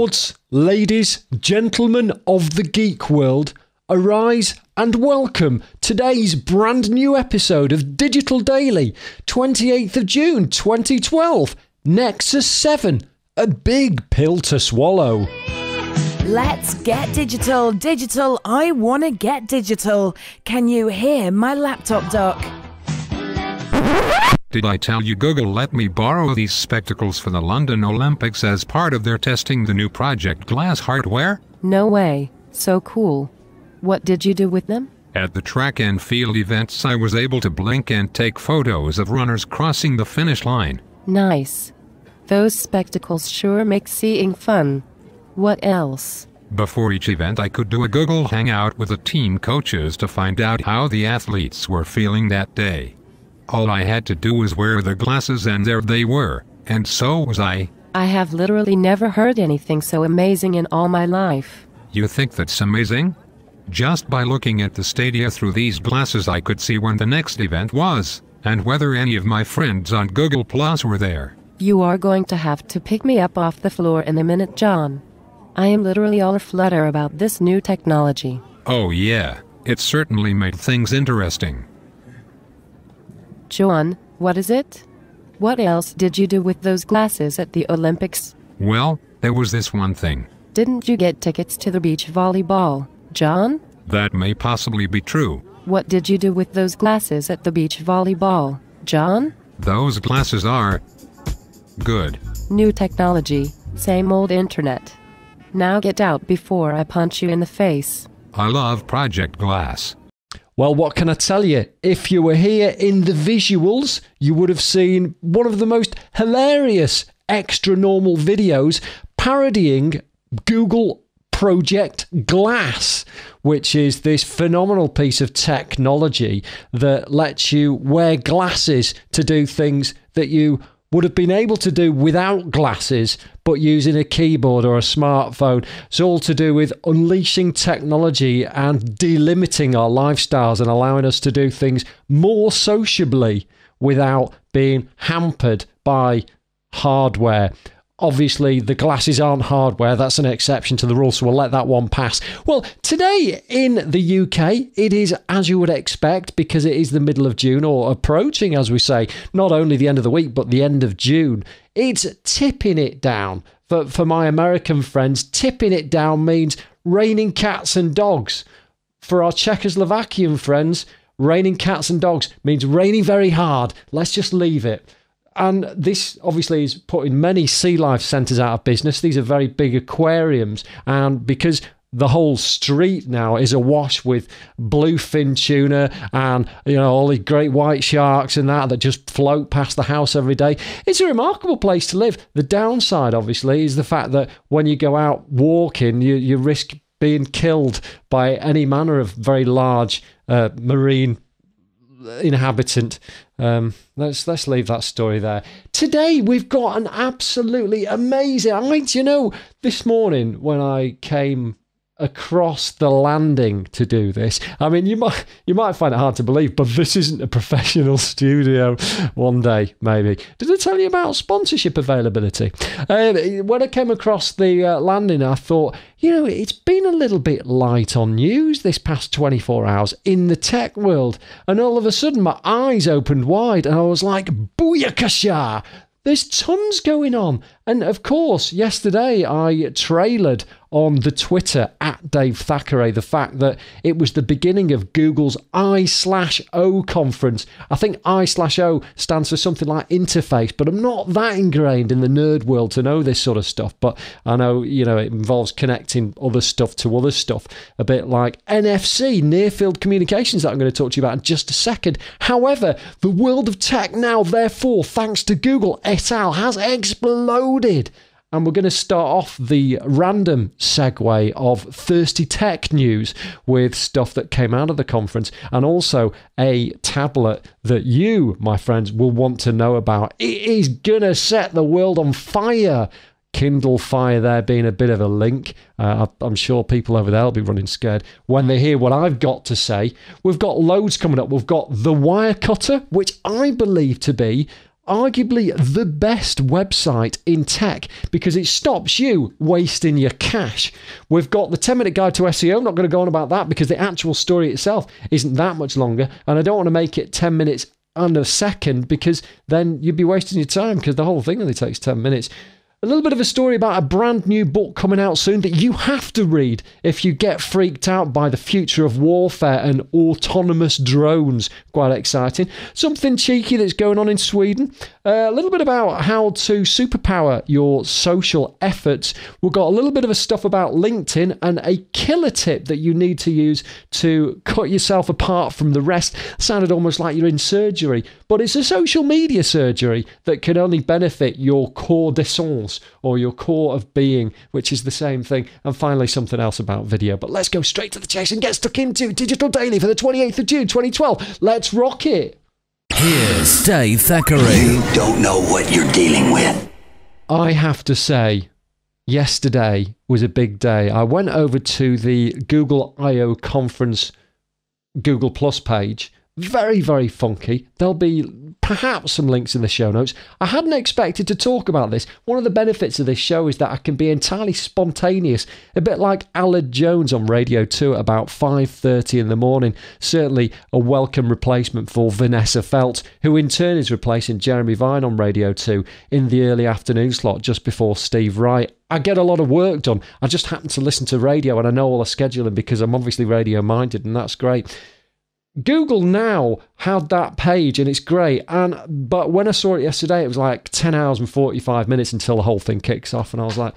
Lords, ladies, gentlemen of the geek world, arise and welcome today's brand new episode of Digital Daily, 28th of June 2012, Nexus 7, a big pill to swallow. Let's get digital, digital, I wanna get digital. Can you hear my laptop dock? Did I tell you Google let me borrow these spectacles for the London Olympics as part of their testing the new Project Glass hardware? No way. So cool. What did you do with them? At the track and field events I was able to blink and take photos of runners crossing the finish line. Nice. Those spectacles sure make seeing fun. What else? Before each event I could do a Google Hangout with the team coaches to find out how the athletes were feeling that day. All I had to do was wear the glasses and there they were, and so was I. I have literally never heard anything so amazing in all my life. You think that's amazing? Just by looking at the stadia through these glasses I could see when the next event was, and whether any of my friends on Google Plus were there. You are going to have to pick me up off the floor in a minute, John. I am literally all aflutter about this new technology. Oh yeah, it certainly made things interesting. John, what is it? What else did you do with those glasses at the Olympics? Well, there was this one thing. Didn't you get tickets to the beach volleyball, John? That may possibly be true. What did you do with those glasses at the beach volleyball, John? Those glasses are good. New technology, same old internet. Now get out before I punch you in the face. I love Project Glass. Well, what can I tell you? If you were here in the visuals, you would have seen one of the most hilarious extra normal videos parodying Google Project Glass, which is this phenomenal piece of technology that lets you wear glasses to do things that you would have been able to do without glasses, but using a keyboard or a smartphone. It's all to do with unleashing technology and delimiting our lifestyles and allowing us to do things more sociably without being hampered by hardware. Obviously, the glasses aren't hardware. That's an exception to the rule, so we'll let that one pass. Well, today in the UK, it is as you would expect, because it is the middle of June, or approaching, as we say, not only the end of the week, but the end of June. It's tipping it down. For my American friends, tipping it down means raining cats and dogs. For our Czechoslovakian friends, raining cats and dogs means raining very hard. Let's just leave it. And this obviously is putting many sea life centres out of business. These are very big aquariums. And because the whole street now is awash with bluefin tuna and, you know, all the great white sharks and that just float past the house every day, it's a remarkable place to live. The downside, obviously, is the fact that when you go out walking, you risk being killed by any manner of very large marine inhabitant. Let's leave that story there. Today we've got an absolutely amazing, you know, this morning when I came across the landing to do this, I mean, you might find it hard to believe, but this isn't a professional studio. One day, maybe. Did I tell you about sponsorship availability? When I came across the landing, I thought, you know, it's been a little bit light on news this past 24 hours in the tech world. And all of a sudden, my eyes opened wide and I was like, booyakasha! There's tons going on. And of course, yesterday I trailered on the Twitter at Dave Thackeray the fact that it was the beginning of Google's I/O conference. I think I/O stands for something like interface, but I'm not that ingrained in the nerd world to know this sort of stuff. But I know, you know, it involves connecting other stuff to other stuff, a bit like NFC, near field communications, that I'm going to talk to you about in just a second. However, the world of tech now, therefore, thanks to Google et al., has exploded. And we're going to start off the random segue of thirsty tech news with stuff that came out of the conference, and also a tablet that you, my friends, will want to know about. It is going to set the world on fire. Kindle Fire there being a bit of a link. I'm sure people over there will be running scared when they hear what I've got to say. We've got loads coming up. We've got the Wirecutter, which I believe to be arguably the best website in tech because it stops you wasting your cash. We've got the 10-minute guide to SEO. I'm not going to go on about that because the actual story itself isn't that much longer, and I don't want to make it 10 minutes and a second because then you'd be wasting your time because the whole thing only takes 10 minutes. A little bit of a story about a brand new book coming out soon that you have to read if you get freaked out by the future of warfare and autonomous drones. Quite exciting. Something cheeky that's going on in Sweden. A little bit about how to superpower your social efforts. We've got a little bit of a stuff about LinkedIn and a killer tip that you need to use to cut yourself apart from the rest. Sounded almost like you're in surgery, but it's a social media surgery that can only benefit your core d'essence or your core of being, which is the same thing. And finally, something else about video. But let's go straight to the chase and get stuck into Digital Daily for the 28th of June 2012. Let's rock it. Here's Dave Thackeray. You don't know what you're dealing with. I have to say, yesterday was a big day. I went over to the Google I/O conference Google Plus page. Very, very funky. There'll be perhaps some links in the show notes. I hadn't expected to talk about this. One of the benefits of this show is that I can be entirely spontaneous, a bit like Allard Jones on Radio 2 at about 5:30 in the morning. Certainly a welcome replacement for Vanessa Felt, who in turn is replacing Jeremy Vine on Radio 2 in the early afternoon slot just before Steve Wright. I get a lot of work done. I just happen to listen to radio and I know all the scheduling because I'm obviously radio minded, and that's great. Google now had that page and it's great, but when I saw it yesterday it was like 10 hours and 45 minutes until the whole thing kicks off, and I was like,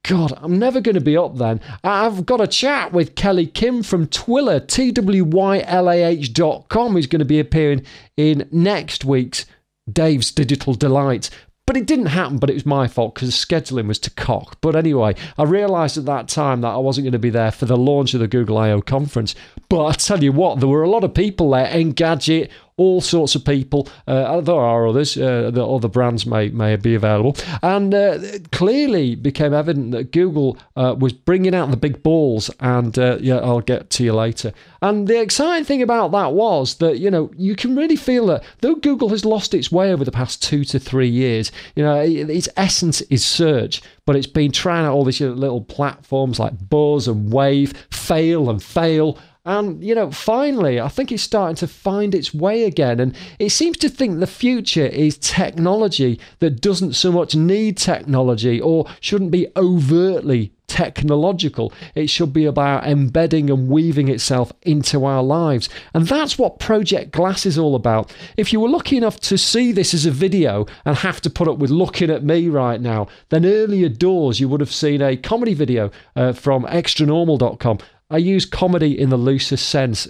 God, I'm never going to be up then. I've got a chat with Kelly Kim from Twillah, TWYLAH.com, who's going to be appearing in next week's Dave's Digital Delight. But it didn't happen, but it was my fault because the scheduling was to cock. But anyway, I realised at that time that I wasn't going to be there for the launch of the Google I/O conference. But I tell you what, there were a lot of people there, Engadget, all sorts of people. There are others, the other brands may be available. And it clearly became evident that Google was bringing out the big balls, and I'll get to you later. And the exciting thing about that was that, you can really feel that though Google has lost its way over the past 2 to 3 years, its essence is search, but it's been trying out all these little platforms like Buzz and Wave, fail and fail. And, finally, I think it's starting to find its way again. And it seems to think the future is technology that doesn't so much need technology or shouldn't be overtly technological. It should be about embedding and weaving itself into our lives. And that's what Project Glass is all about. If you were lucky enough to see this as a video and have to put up with looking at me right now, then earlier doors you would have seen a comedy video from extranormal.com. I use comedy in the loosest sense.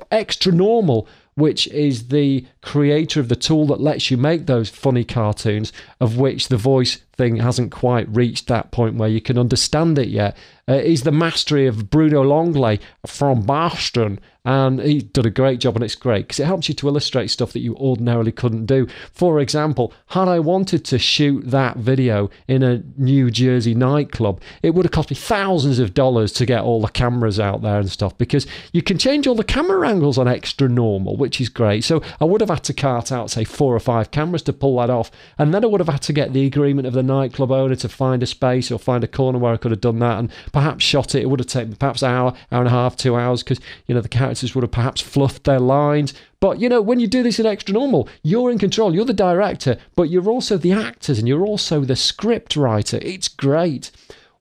Extra Normal, which is the creator of the tool that lets you make those funny cartoons, of which the voice thing hasn't quite reached that point where you can understand it yet, is the mastery of Bruno Longley from Boston. And he did a great job, and it's great because it helps you to illustrate stuff that you ordinarily couldn't do. For example, had I wanted to shoot that video in a New Jersey nightclub, it would have cost me thousands of dollars to get all the cameras out there and stuff, because you can change all the camera angles on Extra Normal, which is great. So I would have had to cart out, say, 4 or 5 cameras to pull that off, and then I would have had to get the agreement of the nightclub owner to find a space or find a corner where I could have done that and perhaps shot it. It would have taken perhaps an hour and a half, 2 hours, because, the characters would have perhaps fluffed their lines. But, when you do this in Extra Normal, you're in control. You're the director, but you're also the actors and you're also the script writer. It's great.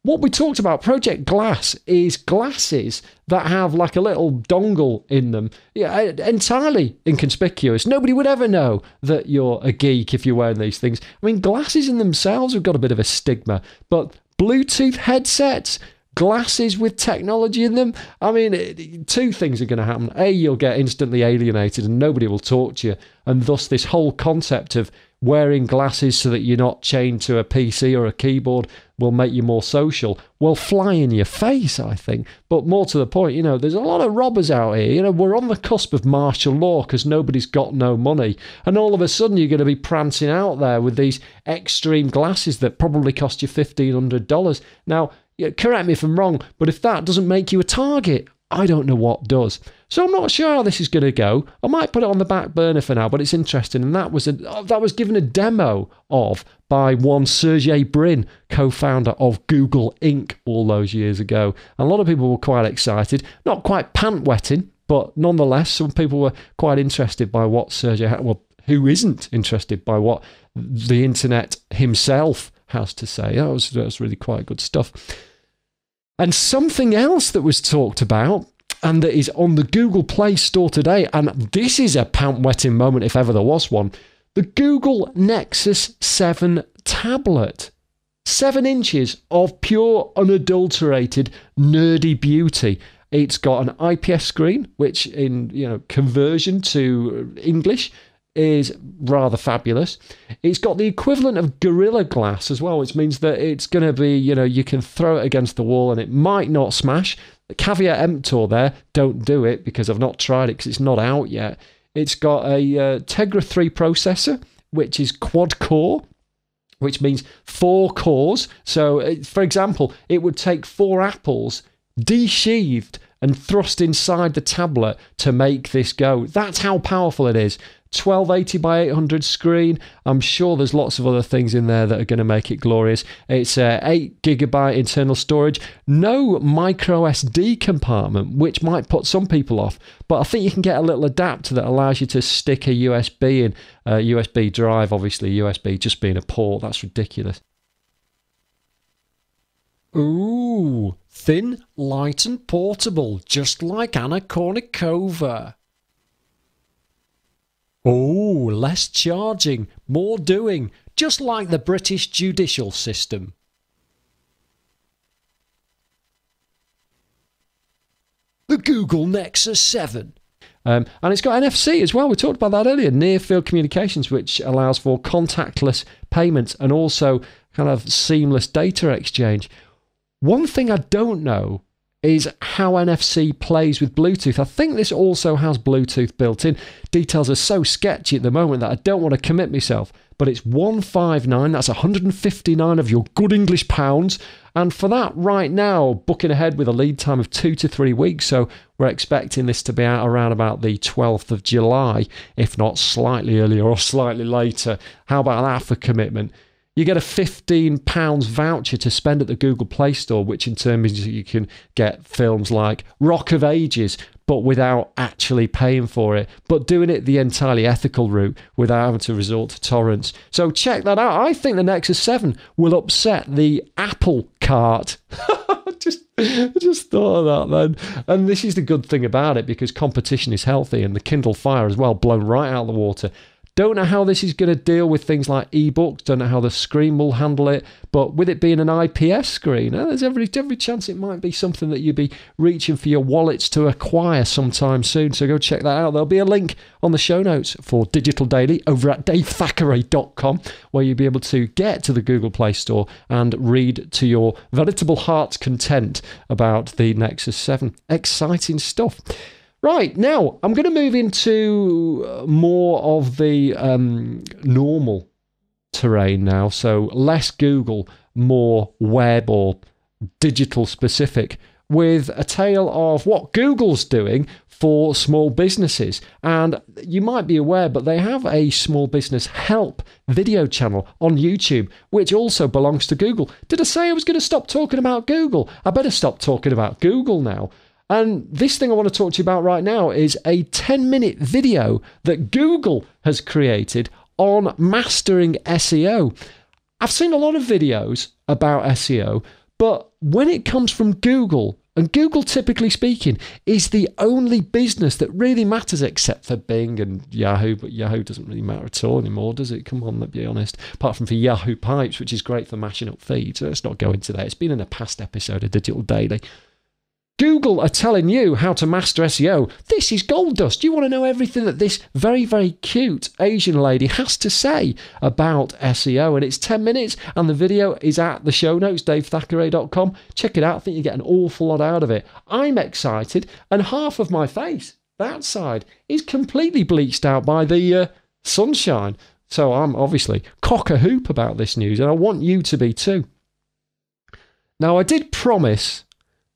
What we talked about, Project Glass, is glasses that have like a little dongle in them. Yeah, entirely inconspicuous. Nobody would ever know that you're a geek if you're wearing these things. I mean, glasses in themselves have got a bit of a stigma, but Bluetooth headsets, glasses with technology in them, I mean, 2 things are going to happen. A, you'll get instantly alienated and nobody will talk to you, and thus this whole concept of wearing glasses so that you're not chained to a PC or a keyboard will make you more social will fly in your face, I think. But more to the point, there's a lot of robbers out here. We're on the cusp of martial law because nobody's got no money, and all of a sudden you're going to be prancing out there with these extreme glasses that probably cost you $1,500. Now, correct me if I'm wrong, but if that doesn't make you a target, I don't know what does. So I'm not sure how this is going to go. I might put it on the back burner for now, but it's interesting. And that was given a demo of by one Sergey Brin, co-founder of Google Inc. all those years ago. And a lot of people were quite excited. Not quite pant-wetting, but nonetheless, some people were quite interested by what Sergey had. Well, who isn't interested by what the internet himself has to say? That was really quite good stuff. And something else that was talked about and that is on the Google Play Store today, and this is a pant-wetting moment if ever there was one, the Google Nexus 7 tablet. 7 inches of pure, unadulterated, nerdy beauty. It's got an IPS screen, which in conversion to English is rather fabulous. It's got the equivalent of Gorilla Glass as well, which means that it's going to be, you can throw it against the wall and it might not smash. The caveat emptor there, don't do it because I've not tried it because it's not out yet. It's got a Tegra 3 processor, which is quad-core, which means 4 cores. So, for example, it would take 4 apples desheathed and thrust inside the tablet to make this go. That's how powerful it is. 1280 by 800 screen. I'm sure there's lots of other things in there that are going to make it glorious. It's 8GB internal storage. No micro SD compartment, which might put some people off. But I think you can get a little adapter that allows you to stick a USB in. USB drive, obviously. USB just being a port. That's ridiculous. Ooh, thin, light and portable, just like Anna Kournikova. Oh, less charging, more doing, just like the British judicial system. The Google Nexus 7. And it's got NFC as well. We talked about that earlier. Near-field communications, which allows for contactless payments and also kind of seamless data exchange. One thing I don't know is how NFC plays with Bluetooth. I think this also has Bluetooth built in. Details are so sketchy at the moment that I don't want to commit myself. But it's 159, that's 159 of your good English pounds. And for that, right now, booking ahead with a lead time of 2 to 3 weeks. So we're expecting this to be out around about the 12th of July, if not slightly earlier or slightly later. How about that for commitment? You get a £15 voucher to spend at the Google Play Store, which in turn means you can get films like Rock of Ages, but without actually paying for it, but doing it the entirely ethical route without having to resort to torrents. So check that out. I think the Nexus 7 will upset the Apple cart. I just thought of that then. And this is the good thing about it, because competition is healthy, and the Kindle Fire as well, blown right out of the water. Don't know how this is going to deal with things like ebooks. Don't know how the screen will handle it. But with it being an IPS screen, there's every chance it might be something that you'd be reaching for your wallets to acquire sometime soon. So go check that out. There'll be a link on the show notes for Digital Daily over at davethackray.com, where you'll be able to get to the Google Play Store and read to your veritable heart's content about the Nexus 7. Exciting stuff. Right, now I'm going to move into more of the normal terrain now. So less Google, more web or digital specific, with a tale of what Google's doing for small businesses. And you might be aware, but they have a small business help video channel on YouTube, which also belongs to Google. Did I say I was going to stop talking about Google? I better stop talking about Google now. And this thing I want to talk to you about right now is a 10-minute video that Google has created on mastering SEO. I've seen a lot of videos about SEO, but when it comes from Google, and Google, typically speaking, is the only business that really matters, except for Bing and Yahoo, but Yahoo doesn't really matter at all anymore, does it? Come on, let's be honest. Apart from for Yahoo Pipes, which is great for mashing up feeds. Let's not go into that. It's been in a past episode of Digital Daily. Google are telling you how to master SEO. This is gold dust. You want to know everything that this very, very cute Asian lady has to say about SEO. And it's 10 minutes, and the video is at the show notes, davethackray.com. Check it out. I think you get an awful lot out of it. I'm excited, and half of my face, that side, is completely bleached out by the sunshine. So I'm obviously cock-a-hoop about this news, and I want you to be too. Now, I did promise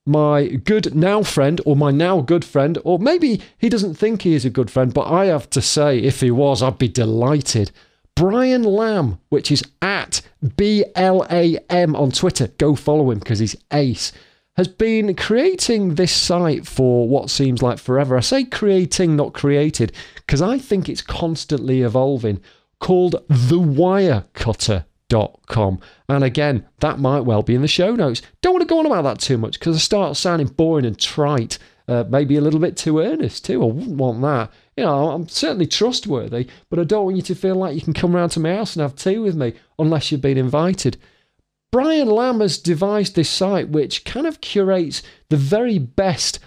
my good now friend, or my now good friend, or maybe he doesn't think he is a good friend, but I have to say, if he was, I'd be delighted. Brian Lam, which is at BLAM on Twitter. Go follow him because he's ace. Has been creating this site for what seems like forever. I say creating, not created, because I think it's constantly evolving, called Wirecutter.com. And again, that might well be in the show notes. Don't want to go on about that too much because I start sounding boring and trite. Maybe a little bit too earnest too. I wouldn't want that. You know, I'm certainly trustworthy, but I don't want you to feel like you can come round to my house and have tea with me unless you've been invited. Brian Lam has devised this site which kind of curates the very best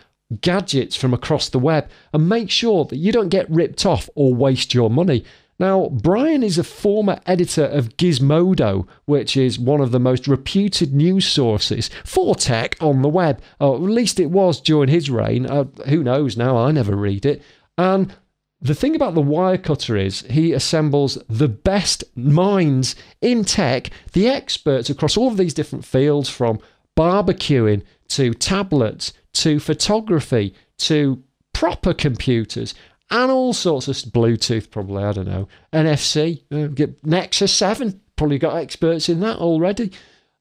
gadgets from across the web and makes sure that you don't get ripped off or waste your money. Now, Brian is a former editor of Gizmodo, which is one of the most reputed news sources for tech on the web. Or at least it was during his reign. Who knows now? I never read it. And the thing about the Wirecutter is he assembles the best minds in tech, the experts across all of these different fields, from barbecuing to tablets to photography to proper computers and all sorts of Bluetooth, probably, I don't know, NFC, get Nexus 7, probably got experts in that already.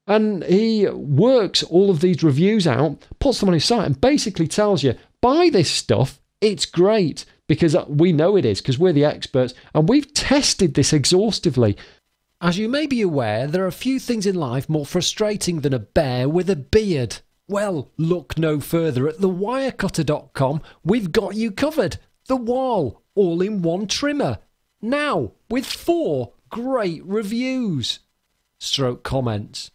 And he works all of these reviews out, puts them on his site and basically tells you, buy this stuff, it's great. Because we know it is, because we're the experts, and we've tested this exhaustively. As you may be aware, there are a few things in life more frustrating than a bear with a beard. Well, look no further. At thewirecutter.com, we've got you covered. The wall, all-in-one trimmer. Now, with 4 great reviews. Stroke comments.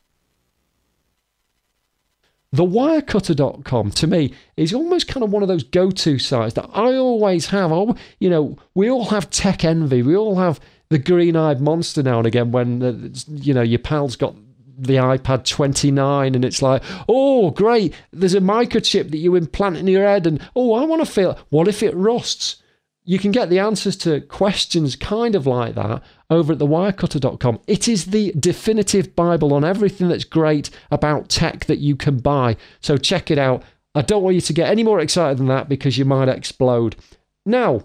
Thewirecutter.com, to me, is almost kind of one of those go-to sites that I always have. You know, we all have tech envy. We all have the green-eyed monster now and again when, your pal's got the iPad 29 and it's like, oh, great, there's a microchip that you implant in your head and, oh, I want to feel, what if it rusts? You can get the answers to questions kind of like that over at thewirecutter.com. It is the definitive Bible on everything that's great about tech that you can buy. So check it out. I don't want you to get any more excited than that because you might explode. Now,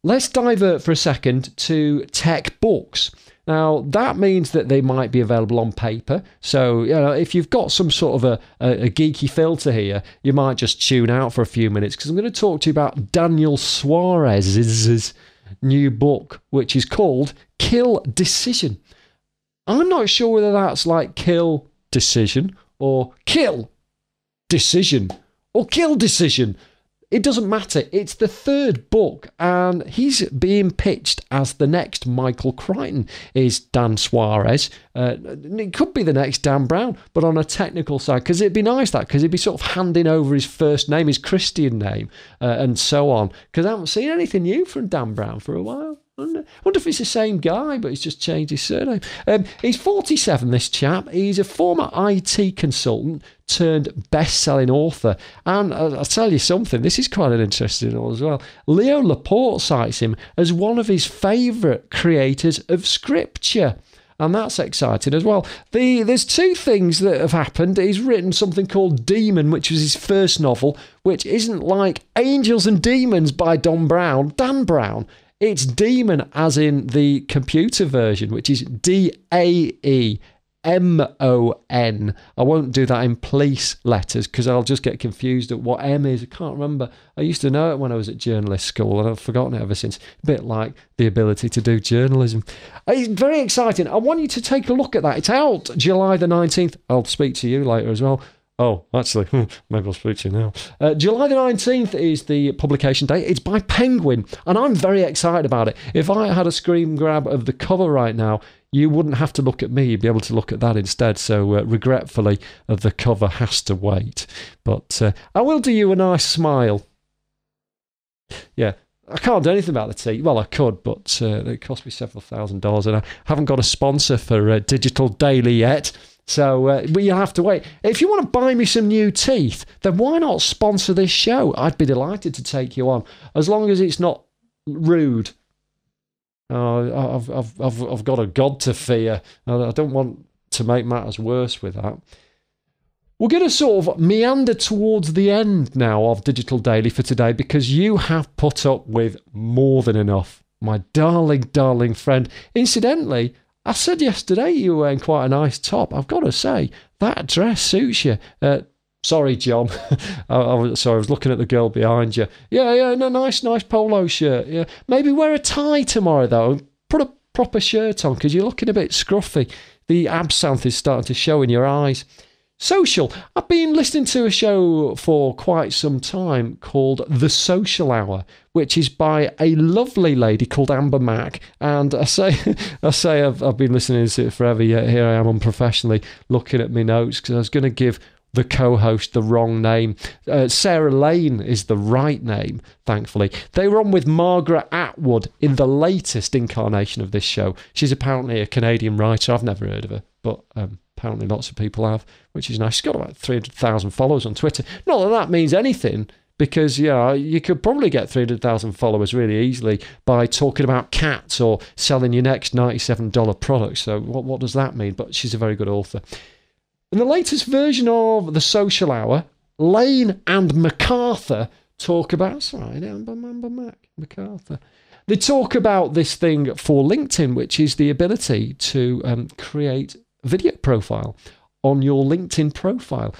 let's divert for a second to tech books. Now, that means that they might be available on paper. So, if you've got some sort of a geeky filter here, you might just tune out for a few minutes because I'm going to talk to you about Daniel Suarez's new book, which is called Kill Decision. I'm not sure whether that's like Kill Decision or Kill Decision or Kill Decision. It doesn't matter. It's the 3rd book, and he's being pitched as the next Michael Crichton, is Dan Suarez. It could be the next Dan Brown, but on a technical side, because it'd be nice because he'd be sort of handing over his first name, his Christian name, and so on. Because I haven't seen anything new from Dan Brown for a while. I wonder if it's the same guy, but he's just changed his surname. He's 47, this chap. He's a former IT consultant turned best-selling author. And I'll tell you something, this is quite an interesting one as well. Leo Laporte cites him as one of his favourite creators of scripture. And that's exciting as well. There's 2 things that have happened. He's written something called Demon, which was his first novel, which isn't like Angels and Demons by Dan Brown. It's Demon as in the computer version, which is DAEMON. I won't do that in police letters because I'll just get confused at what M is. I can't remember. I used to know it when I was at journalist school and I've forgotten it ever since. A bit like the ability to do journalism. It's very exciting. I want you to take a look at that. It's out July the 19th. I'll speak to you later as well. Oh, actually, maybe I'll speak to you now. July the 19th is the publication date. It's by Penguin, and I'm very excited about it. If I had a screen grab of the cover right now, you wouldn't have to look at me. You'd be able to look at that instead. So, regretfully, the cover has to wait. But I will do you a nice smile. Yeah. I can't do anything about the tea. Well, I could, but it cost me several $1,000s, and I haven't got a sponsor for Digital Daily yet. So you'll have to wait. If you want to buy me some new teeth, then why not sponsor this show? I'd be delighted to take you on, as long as it's not rude. I've got a God to fear. I don't want to make matters worse with that. We're going to sort of meander towards the end now of Digital Daily for today, because you have put up with more than enough, my darling, darling friend. Incidentally, I said yesterday you were wearing quite a nice top. I've got to say, that dress suits you. Sorry, John. I was looking at the girl behind you. Yeah, no, nice polo shirt. Yeah, maybe wear a tie tomorrow, though. Put a proper shirt on, because you're looking a bit scruffy. The absinthe is starting to show in your eyes. Social. I've been listening to a show for quite some time called The Social Hour, which is by a lovely lady called Amber Mack. And I say I've been listening to it forever, yet here I am unprofessionally looking at my notes, because I was going to give the co-host the wrong name. Sarah Lane is the right name, thankfully. They were on with Margaret Atwood in the latest incarnation of this show. She's apparently a Canadian writer. I've never heard of her, but apparently lots of people have, which is nice. She's got about 300,000 followers on Twitter. Not that that means anything, because you could probably get 300,000 followers really easily by talking about cats or selling your next $97 product. So what does that mean? But she's a very good author. In the latest version of The Social Hour, Lane and MacArthur talk about... Sorry, MacArthur. They talk about this thing for LinkedIn, which is the ability to create a video profile on your LinkedIn profile.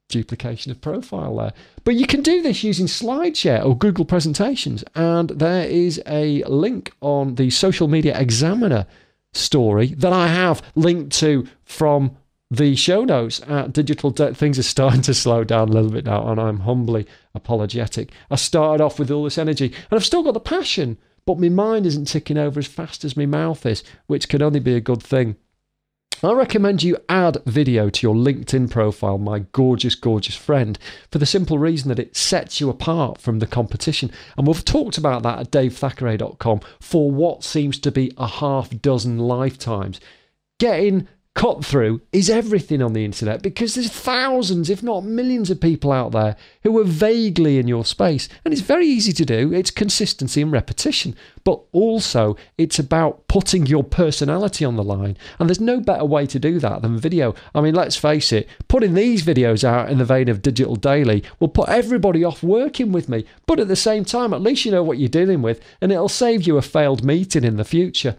Duplication of profile there. But you can do this using SlideShare or Google Presentations. And there is a link on the Social Media Examiner story that I have linked to from the show notes at Digital Things are starting to slow down a little bit now, and I'm humbly apologetic. I started off with all this energy, and I've still got the passion, but my mind isn't ticking over as fast as my mouth is, which can only be a good thing. I recommend you add video to your LinkedIn profile, my gorgeous, gorgeous friend, for the simple reason that it sets you apart from the competition. And we've talked about that at davethackray.com for what seems to be a half dozen lifetimes. Getting cut through is everything on the internet, because there's thousands, if not millions of people out there who are vaguely in your space. And it's very easy to do. It's consistency and repetition. But also, it's about putting your personality on the line. And there's no better way to do that than video. I mean, let's face it, putting these videos out in the vein of Digital Daily will put everybody off working with me. But at the same time, at least you know what you're dealing with, and it'll save you a failed meeting in the future.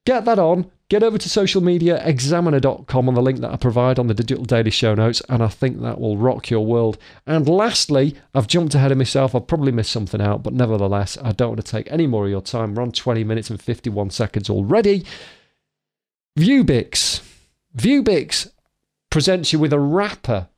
Get that on. Get over to socialmediaexaminer.com on the link that I provide on the Digital Daily show notes, and I think that will rock your world. And lastly, I've jumped ahead of myself. I've probably missed something out, but nevertheless, I don't want to take any more of your time. We're on 20 minutes and 51 seconds already. Viewbix. Viewbix presents you with a wrapper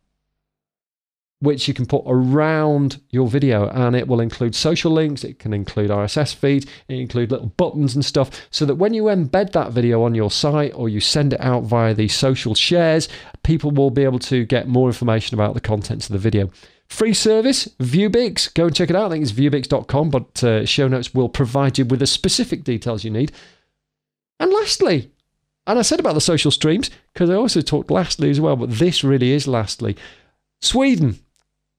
which you can put around your video, and it will include social links, it can include RSS feeds, it can include little buttons and stuff, so that when you embed that video on your site or you send it out via the social shares, people will be able to get more information about the contents of the video. Free service, Viewbix. Go and check it out. I think it's viewbix.com, but show notes will provide you with the specific details you need. And lastly, and I said about the social streams, because I also talked lastly as well, but this really is lastly. Sweden.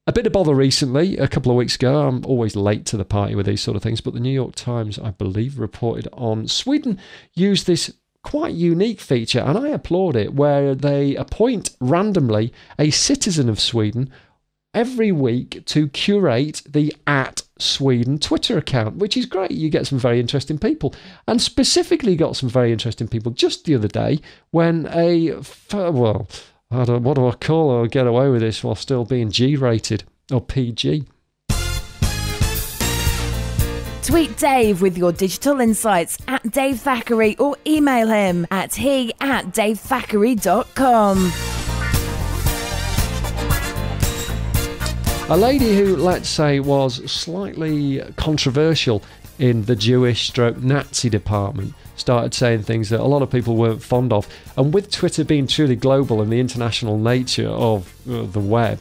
A bit of bother recently, a couple of weeks ago. I'm always late to the party with these sort of things, but the New York Times, I believe, reported on Sweden used this quite unique feature, and I applaud it, where they appoint randomly a citizen of Sweden every week to curate the @Sweden Twitter account, which is great. You get some very interesting people, and specifically got some very interesting people just the other day when what do I call it? I'll get away with this while still being G-rated, or PG. Tweet Dave with your digital insights at Dave Thackeray, or email him at he@davethackeray.com. A lady who, let's say, was slightly controversial in the Jewish/Nazi department started saying things that a lot of people weren't fond of. And with Twitter being truly global and the international nature of the web,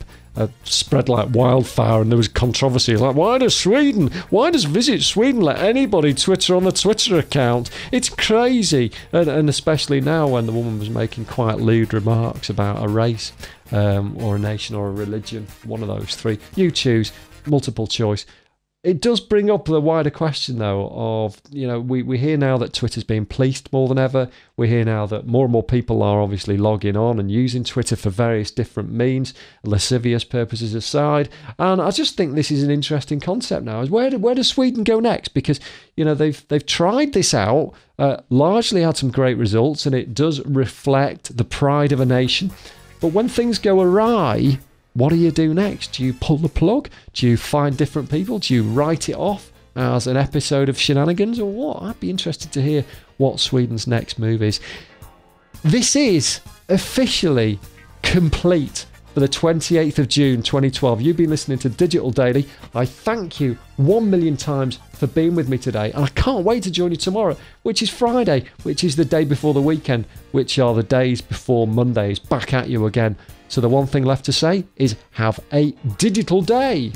spread like wildfire, and there was controversy like, why does Visit Sweden let anybody Twitter on the Twitter account? It's crazy. And especially now when the woman was making quite lewd remarks about a race or a nation or a religion, one of those three. You choose, multiple choice. It does bring up the wider question, though, of, we hear now that Twitter's being policed more than ever. We hear now that more and more people are obviously logging on and using Twitter for various different means, lascivious purposes aside. And I just think this is an interesting concept now. Is where does Sweden go next? Because, they've tried this out, largely had some great results, and it does reflect the pride of a nation. But when things go awry, what do you do next? Do you pull the plug? Do you find different people? Do you write it off as an episode of shenanigans or what? I'd be interested to hear what Sweden's next move is. This is officially complete for the 28th of June 2012. You've been listening to Digital Daily. I thank you 1 million times for being with me today, and I can't wait to join you tomorrow, which is Friday, which is the day before the weekend, which are the days before Mondays. Back at you again. So the one thing left to say is have a digital day.